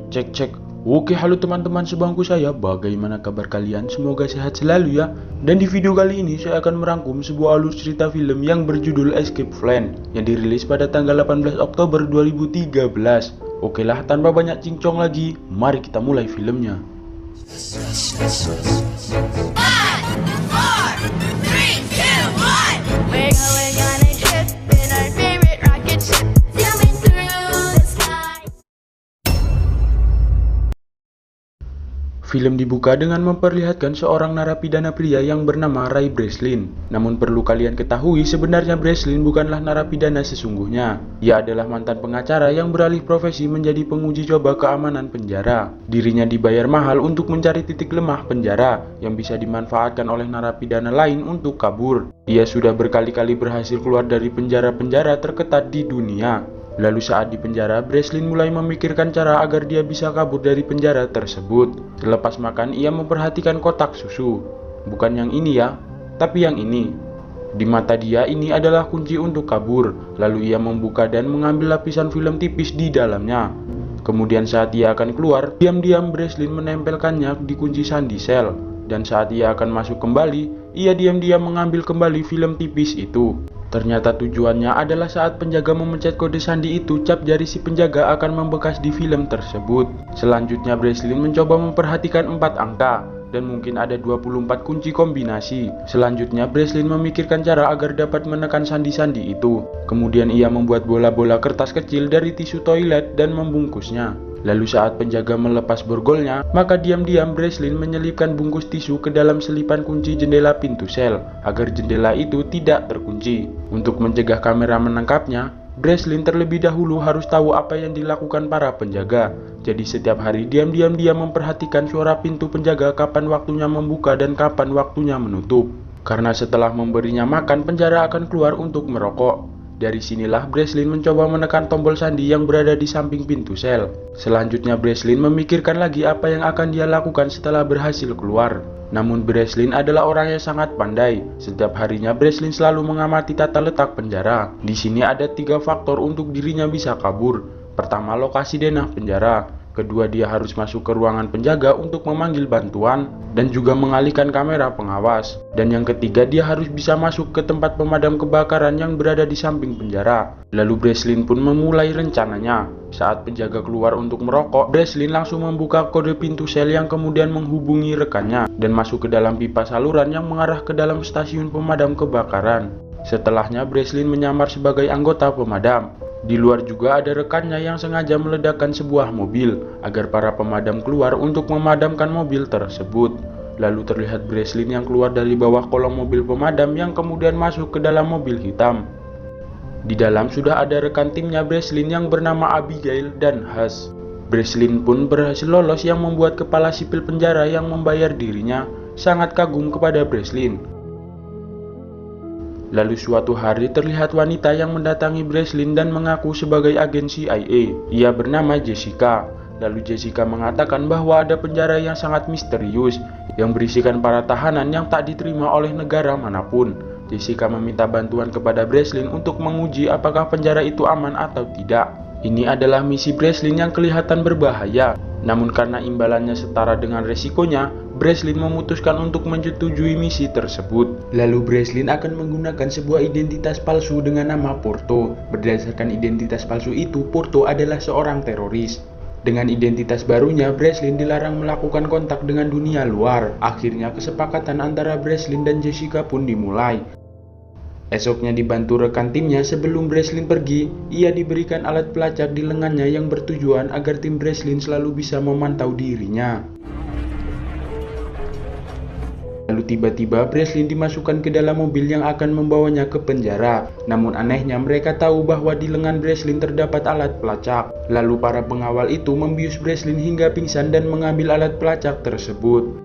Cek cek. Oke, halo teman-teman sebangku saya, bagaimana kabar kalian? Semoga sehat selalu ya. Dan di video kali ini saya akan merangkum sebuah alur cerita film yang berjudul Escape Plan yang dirilis pada tanggal 18 Oktober 2013. Oke lah, tanpa banyak cincong lagi, mari kita mulai filmnya. Film dibuka dengan memperlihatkan seorang narapidana pria yang bernama Ray Breslin. Namun perlu kalian ketahui, sebenarnya Breslin bukanlah narapidana sesungguhnya. Ia adalah mantan pengacara yang beralih profesi menjadi penguji coba keamanan penjara. Dirinya dibayar mahal untuk mencari titik lemah penjara yang bisa dimanfaatkan oleh narapidana lain untuk kabur. Ia sudah berkali-kali berhasil keluar dari penjara-penjara terketat di dunia. Lalu saat di penjara, Breslin mulai memikirkan cara agar dia bisa kabur dari penjara tersebut. Selepas makan, ia memperhatikan kotak susu. Bukan yang ini ya, tapi yang ini. Di mata dia, ini adalah kunci untuk kabur. Lalu ia membuka dan mengambil lapisan film tipis di dalamnya. Kemudian saat ia akan keluar, diam-diam Breslin menempelkannya di kunci sandi sel. Dan saat ia akan masuk kembali, ia diam-diam mengambil kembali film tipis itu. Ternyata tujuannya adalah saat penjaga memencet kode sandi itu, cap jari si penjaga akan membekas di film tersebut. Selanjutnya Breslin mencoba memperhatikan 4 angka dan mungkin ada 24 kunci kombinasi. Selanjutnya Breslin memikirkan cara agar dapat menekan sandi-sandi itu. Kemudian ia membuat bola-bola kertas kecil dari tisu toilet dan membungkusnya. Lalu saat penjaga melepas borgolnya, maka diam-diam Breslin menyelipkan bungkus tisu ke dalam selipan kunci jendela pintu sel, agar jendela itu tidak terkunci. Untuk mencegah kamera menangkapnya, Breslin terlebih dahulu harus tahu apa yang dilakukan para penjaga. Jadi setiap hari diam-diam dia memperhatikan suara pintu penjaga kapan waktunya membuka dan kapan waktunya menutup. Karena setelah memberinya makan, penjara akan keluar untuk merokok. Dari sinilah Breslin mencoba menekan tombol sandi yang berada di samping pintu sel. Selanjutnya Breslin memikirkan lagi apa yang akan dia lakukan setelah berhasil keluar. Namun Breslin adalah orang yang sangat pandai. Setiap harinya Breslin selalu mengamati tata letak penjara. Di sini ada 3 faktor untuk dirinya bisa kabur. Pertama, lokasi denah penjara. Kedua, dia harus masuk ke ruangan penjaga untuk memanggil bantuan dan juga mengalihkan kamera pengawas. Dan yang ketiga, dia harus bisa masuk ke tempat pemadam kebakaran yang berada di samping penjara. Lalu Breslin pun memulai rencananya. Saat penjaga keluar untuk merokok, Breslin langsung membuka kode pintu sel yang kemudian menghubungi rekannya dan masuk ke dalam pipa saluran yang mengarah ke dalam stasiun pemadam kebakaran. Setelahnya Breslin menyamar sebagai anggota pemadam. Di luar juga ada rekannya yang sengaja meledakkan sebuah mobil agar para pemadam keluar untuk memadamkan mobil tersebut. Lalu terlihat Breslin yang keluar dari bawah kolong mobil pemadam yang kemudian masuk ke dalam mobil hitam. Di dalam sudah ada rekan timnya Breslin yang bernama Abigail dan Hush. Breslin pun berhasil lolos yang membuat kepala sipil penjara yang membayar dirinya sangat kagum kepada Breslin. Lalu suatu hari terlihat wanita yang mendatangi Breslin dan mengaku sebagai agen CIA. Ia bernama Jessica. Lalu Jessica mengatakan bahwa ada penjara yang sangat misterius yang berisikan para tahanan yang tak diterima oleh negara manapun. Jessica meminta bantuan kepada Breslin untuk menguji apakah penjara itu aman atau tidak. Ini adalah misi Breslin yang kelihatan berbahaya. Namun karena imbalannya setara dengan resikonya, Breslin memutuskan untuk menyetujui misi tersebut. Lalu Breslin akan menggunakan sebuah identitas palsu dengan nama Porto. Berdasarkan identitas palsu itu, Porto adalah seorang teroris. Dengan identitas barunya, Breslin dilarang melakukan kontak dengan dunia luar. Akhirnya kesepakatan antara Breslin dan Jessica pun dimulai. Esoknya dibantu rekan timnya, sebelum Breslin pergi, ia diberikan alat pelacak di lengannya yang bertujuan agar tim Breslin selalu bisa memantau dirinya. Lalu tiba-tiba Breslin dimasukkan ke dalam mobil yang akan membawanya ke penjara. Namun anehnya mereka tahu bahwa di lengan Breslin terdapat alat pelacak. Lalu para pengawal itu membius Breslin hingga pingsan dan mengambil alat pelacak tersebut.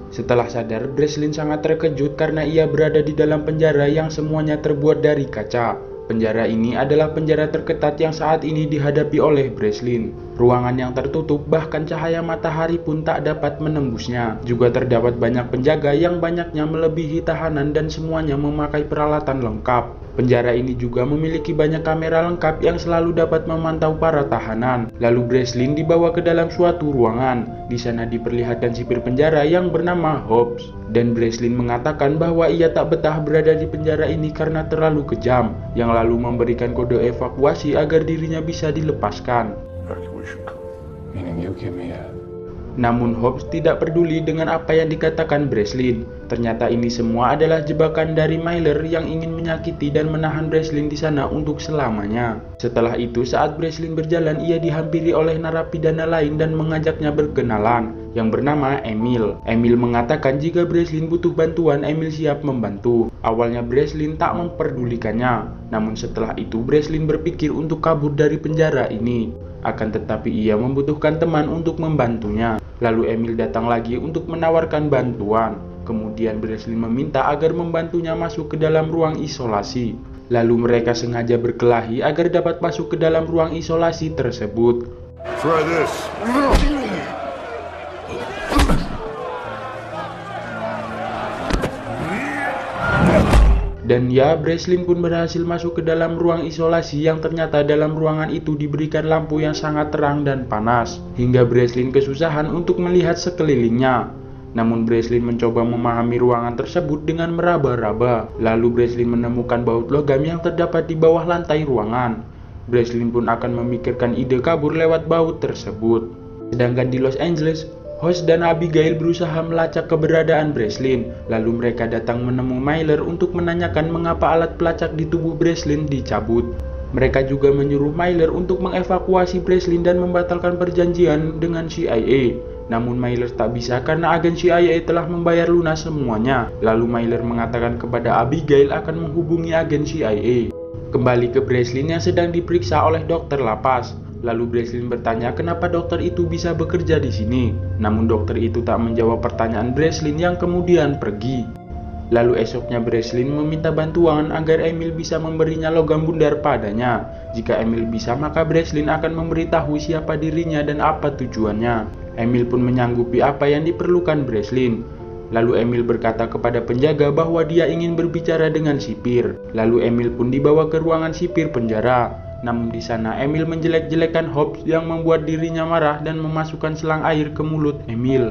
Setelah sadar, Breslin sangat terkejut karena ia berada di dalam penjara yang semuanya terbuat dari kaca. Penjara ini adalah penjara terketat yang saat ini dihadapi oleh Breslin. Ruangan yang tertutup, bahkan cahaya matahari pun tak dapat menembusnya. Juga terdapat banyak penjaga yang banyaknya melebihi tahanan dan semuanya memakai peralatan lengkap. Penjara ini juga memiliki banyak kamera lengkap yang selalu dapat memantau para tahanan. Lalu Breslin dibawa ke dalam suatu ruangan. Di sana diperlihatkan sipir penjara yang bernama Hobbs. Dan Breslin mengatakan bahwa ia tak betah berada di penjara ini karena terlalu kejam, yang lalu memberikan kode evakuasi agar dirinya bisa dilepaskan. Namun Hobbs tidak peduli dengan apa yang dikatakan Breslin. Ternyata ini semua adalah jebakan dari Myler yang ingin menyakiti dan menahan Breslin di sana untuk selamanya. Setelah itu, saat Breslin berjalan, ia dihampiri oleh narapidana lain dan mengajaknya berkenalan, yang bernama Emil. Emil mengatakan jika Breslin butuh bantuan, Emil siap membantu. Awalnya Breslin tak memperdulikannya, namun setelah itu Breslin berpikir untuk kabur dari penjara ini. Akan tetapi ia membutuhkan teman untuk membantunya. Lalu Emil datang lagi untuk menawarkan bantuan. Kemudian Breslin meminta agar membantunya masuk ke dalam ruang isolasi. Lalu mereka sengaja berkelahi agar dapat masuk ke dalam ruang isolasi tersebut. Try this. Dan ya, Breslin pun berhasil masuk ke dalam ruang isolasi yang ternyata dalam ruangan itu diberikan lampu yang sangat terang dan panas, hingga Breslin kesusahan untuk melihat sekelilingnya. Namun Breslin mencoba memahami ruangan tersebut dengan meraba-raba. Lalu Breslin menemukan baut logam yang terdapat di bawah lantai ruangan. Breslin pun akan memikirkan ide kabur lewat baut tersebut. Sedangkan di Los Angeles, Hoss dan Abigail berusaha melacak keberadaan Breslin. Lalu mereka datang menemui Myler untuk menanyakan mengapa alat pelacak di tubuh Breslin dicabut. Mereka juga menyuruh Myler untuk mengevakuasi Breslin dan membatalkan perjanjian dengan CIA. Namun Myler tak bisa karena agen CIA telah membayar lunas semuanya. Lalu Myler mengatakan kepada Abigail akan menghubungi agen CIA. Kembali ke Breslin yang sedang diperiksa oleh dokter lapas. Lalu Breslin bertanya kenapa dokter itu bisa bekerja di sini. Namun dokter itu tak menjawab pertanyaan Breslin yang kemudian pergi. Lalu esoknya Breslin meminta bantuan agar Emil bisa memberinya logam bundar padanya. Jika Emil bisa, maka Breslin akan memberitahu siapa dirinya dan apa tujuannya. Emil pun menyanggupi apa yang diperlukan Breslin. Lalu Emil berkata kepada penjaga bahwa dia ingin berbicara dengan sipir. Lalu Emil pun dibawa ke ruangan sipir penjara. Namun di sana Emil menjelek-jelekan Hobbs yang membuat dirinya marah dan memasukkan selang air ke mulut Emil.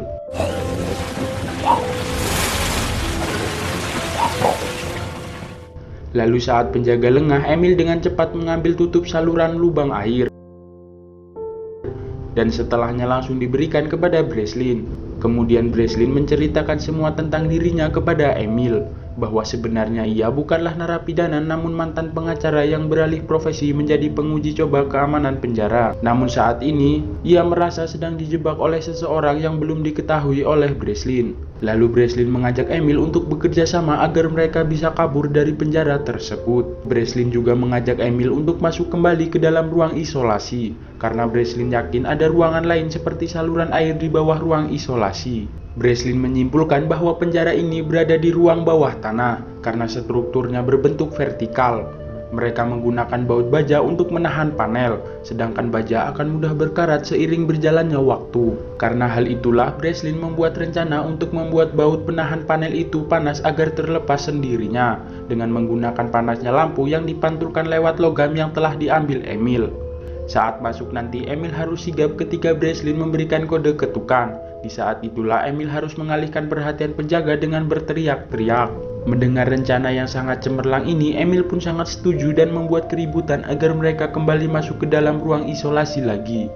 Lalu saat penjaga lengah, Emil dengan cepat mengambil tutup saluran lubang air. Dan setelahnya langsung diberikan kepada Breslin. Kemudian Breslin menceritakan semua tentang dirinya kepada Emil. Bahwa sebenarnya ia bukanlah narapidana namun mantan pengacara yang beralih profesi menjadi penguji coba keamanan penjara. Namun saat ini, ia merasa sedang dijebak oleh seseorang yang belum diketahui oleh Breslin. Lalu Breslin mengajak Emil untuk bekerja sama agar mereka bisa kabur dari penjara tersebut. Breslin juga mengajak Emil untuk masuk kembali ke dalam ruang isolasi, karena Breslin yakin ada ruangan lain seperti saluran air di bawah ruang isolasi. Breslin menyimpulkan bahwa penjara ini berada di ruang bawah tanah karena strukturnya berbentuk vertikal. Mereka menggunakan baut baja untuk menahan panel, sedangkan baja akan mudah berkarat seiring berjalannya waktu. Karena hal itulah Breslin membuat rencana untuk membuat baut penahan panel itu panas agar terlepas sendirinya dengan menggunakan panasnya lampu yang dipantulkan lewat logam yang telah diambil Emil. Saat masuk nanti, Emil harus sigap ketika Breslin memberikan kode ketukan. Di saat itulah Emil harus mengalihkan perhatian penjaga dengan berteriak-teriak. Mendengar rencana yang sangat cemerlang ini, Emil pun sangat setuju dan membuat keributan agar mereka kembali masuk ke dalam ruang isolasi lagi.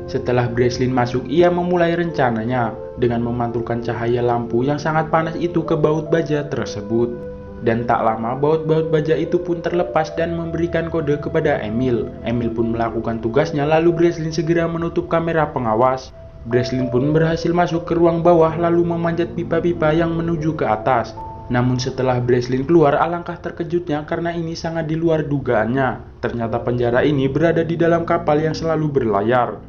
Setelah Breslin masuk, ia memulai rencananya dengan memantulkan cahaya lampu yang sangat panas itu ke baut baja tersebut. Dan tak lama baut-baut baja itu pun terlepas dan memberikan kode kepada Emil. Emil pun melakukan tugasnya, lalu Breslin segera menutup kamera pengawas. Breslin pun berhasil masuk ke ruang bawah lalu memanjat pipa-pipa yang menuju ke atas. Namun setelah Breslin keluar, alangkah terkejutnya karena ini sangat di luar dugaannya. Ternyata penjara ini berada di dalam kapal yang selalu berlayar.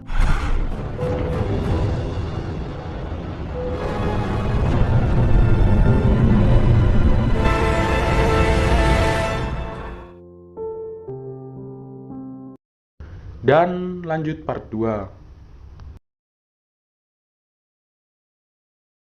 Dan lanjut part 2.